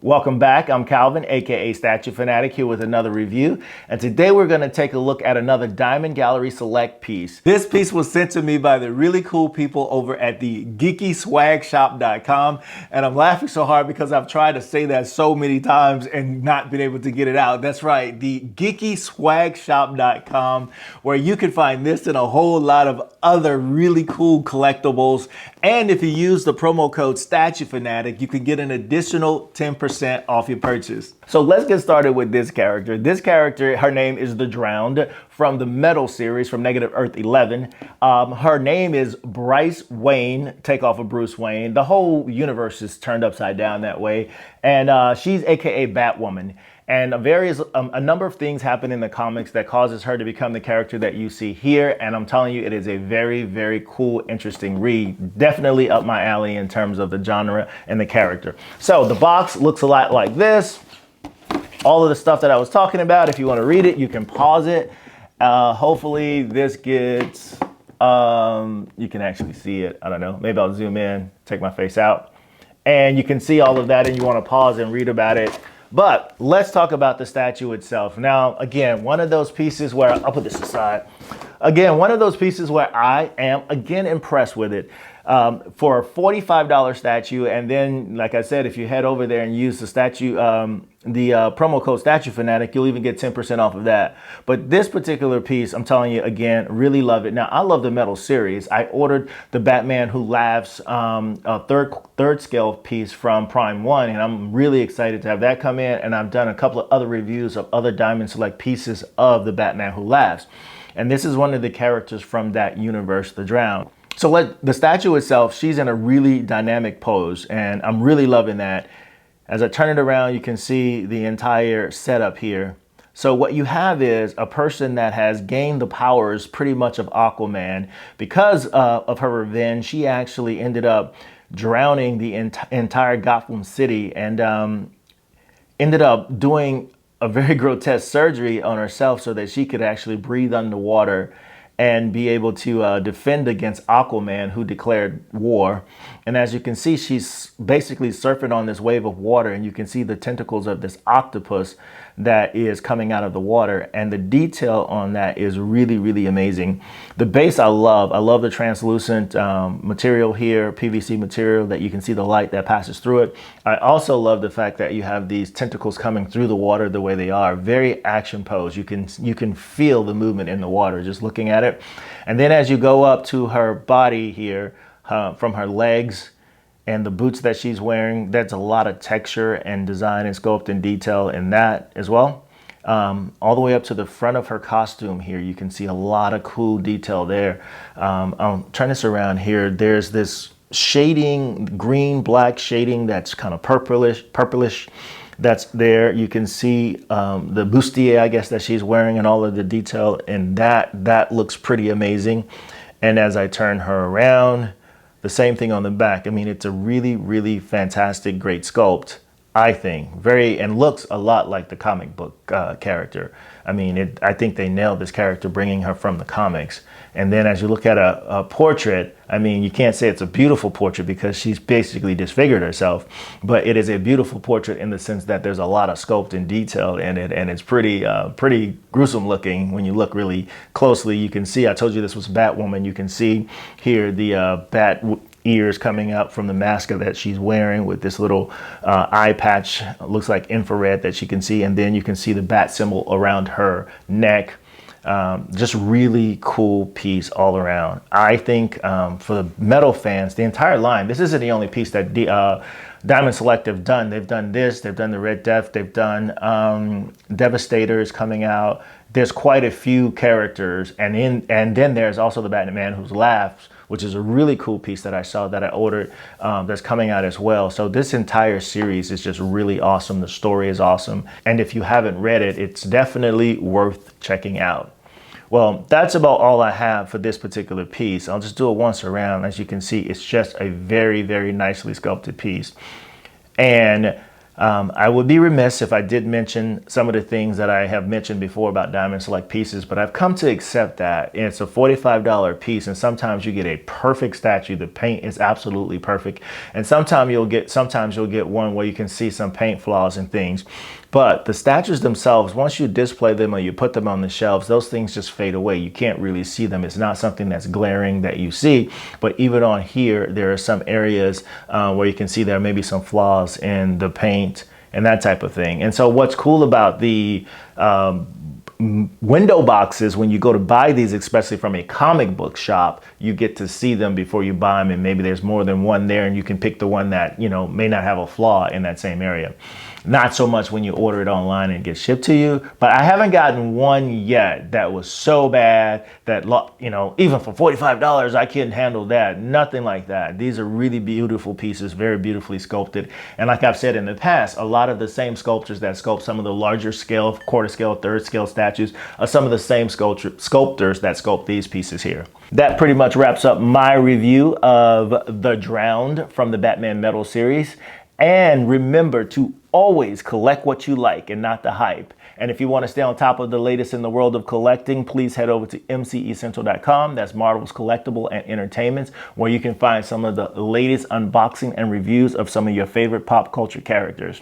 Welcome back. I'm Calvin, aka Statue Fanatic, here with another review. And today we're going to take a look at another Diamond Gallery Select piece. This piece was sent to me by the really cool people over at the geekyswagshop.com. And I'm laughing so hard because I've tried to say that so many times and not been able to get it out. That's right, the geekyswagshop.com, where you can find this and a whole lot of other really cool collectibles. And if you use the promo code Statue Fanatic, you can get an additional 10% off your purchase. So let's get started with this character. This character, her name is The Drowned from the Metal series from Negative Earth 11. Her name is Bryce Wayne, takeoff of Bruce Wayne. The whole universe is turned upside down that way. And she's AKA Batwoman. And a number of things happen in the comics that causes her to become the character that you see here. And I'm telling you, it is a very, very cool, interesting read. Definitely up my alley in terms of the genre and the character. So the box looks a lot like this. All of the stuff that I was talking about, if you want to read it, you can pause it. Hopefully this gets, you can actually see it. I don't know. Maybe I'll zoom in, take my face out. And you can see all of that and you want to pause and read about it. But let's talk about the statue itself. Now, again, one of those pieces where, I'll put this aside. Again, one of those pieces where I am, again, impressed with it. For a $45 statue, and then, like I said, if you head over there and use the statue, promo code Statue Fanatic, you'll even get 10% off of that. But this particular piece, I'm telling you, again, really love it. Now, I love the Metal series. I ordered the Batman Who Laughs a third scale piece from Prime 1, and I'm really excited to have that come in. And I've done a couple of other reviews of other Diamond Select pieces of the Batman Who Laughs. And this is one of the characters from that universe, The Drowned. So the statue itself, she's in a really dynamic pose, and I'm really loving that. As I turn it around, you can see the entire setup here. So what you have is a person that has gained the powers pretty much of Aquaman. Because of her revenge, she actually ended up drowning the entire Gotham City and ended up doing a very grotesque surgery on herself so that she could actually breathe underwater and be able to defend against Aquaman, who declared war. And as you can see, she's basically surfing on this wave of water, and you can see the tentacles of this octopus that is coming out of the water. And the detail on that is really, really amazing. The base I love the translucent material here, PVC material, that you can see the light that passes through it. I also love the fact that you have these tentacles coming through the water the way they are. Very action pose. You can feel the movement in the water just looking at it. And then as you go up to her body here, from her legs and the boots that she's wearing, that's a lot of texture and design and sculpt and detail in that as well. All the way up to the front of her costume here, you can see a lot of cool detail there. I'll turn this around here. There's this shading, green, black shading that's kind of purplish. That's there. You can see the bustier, I guess, that she's wearing and all of the detail, and that looks pretty amazing. And as I turn her around, the same thing on the back. I mean, it's a really, really fantastic, great sculpt, I think. And looks a lot like the comic book character. I mean, I think they nailed this character, bringing her from the comics. And then as you look at a portrait, I mean, you can't say it's a beautiful portrait because she's basically disfigured herself, but it is a beautiful portrait in the sense that there's a lot of sculpt and detail in it, and it's pretty gruesome looking when you look really closely. You can see, I told you this was Batwoman. You can see here the bat ears coming out from the mask that she's wearing with this little eye patch. It looks like infrared that she can see, and then you can see the bat symbol around her neck. Just really cool piece all around. I think for the Metal fans, the entire line, this isn't the only piece that Diamond Select have done. They've done this, they've done the Red Death, they've done Devastators coming out. There's quite a few characters, and then there's also the Batman Who Laughs, which is a really cool piece that I saw that I ordered that's coming out as well. So this entire series is just really awesome. The story is awesome. And if you haven't read it, it's definitely worth checking out. Well, that's about all I have for this particular piece. I'll just do it once around. As you can see, it's just a very, very nicely sculpted piece. And I would be remiss if I did mention some of the things that I have mentioned before about Diamond Select pieces, but I've come to accept that it's a $45 piece, and sometimes you get a perfect statue. The paint is absolutely perfect, and sometimes you'll get one where you can see some paint flaws and things. But the statues themselves, once you display them or you put them on the shelves, those things just fade away. You can't really see them. It's not something that's glaring that you see. But even on here, there are some areas where you can see there may be some flaws in the paint and that type of thing. And so what's cool about the window boxes, when you go to buy these, especially from a comic book shop, you get to see them before you buy them, and maybe there's more than one there, and you can pick the one that, you know, may not have a flaw in that same area. Not so much when you order it online and get shipped to you, but I haven't gotten one yet that was so bad that, you know, even for $45, I couldn't handle that. Nothing like that. These are really beautiful pieces, very beautifully sculpted. And like I've said in the past, a lot of the same sculptors that sculpt some of the larger scale, quarter scale, third scale statues are some of the same sculptors that sculpt these pieces here. That pretty much wraps up my review of The Drowned from the Batman Metal series. And remember to always collect what you like and not the hype. And if you want to stay on top of the latest in the world of collecting, please head over to mcecentral.com. That's Marvel's Collectible and Entertainments, where you can find some of the latest unboxing and reviews of some of your favorite pop culture characters.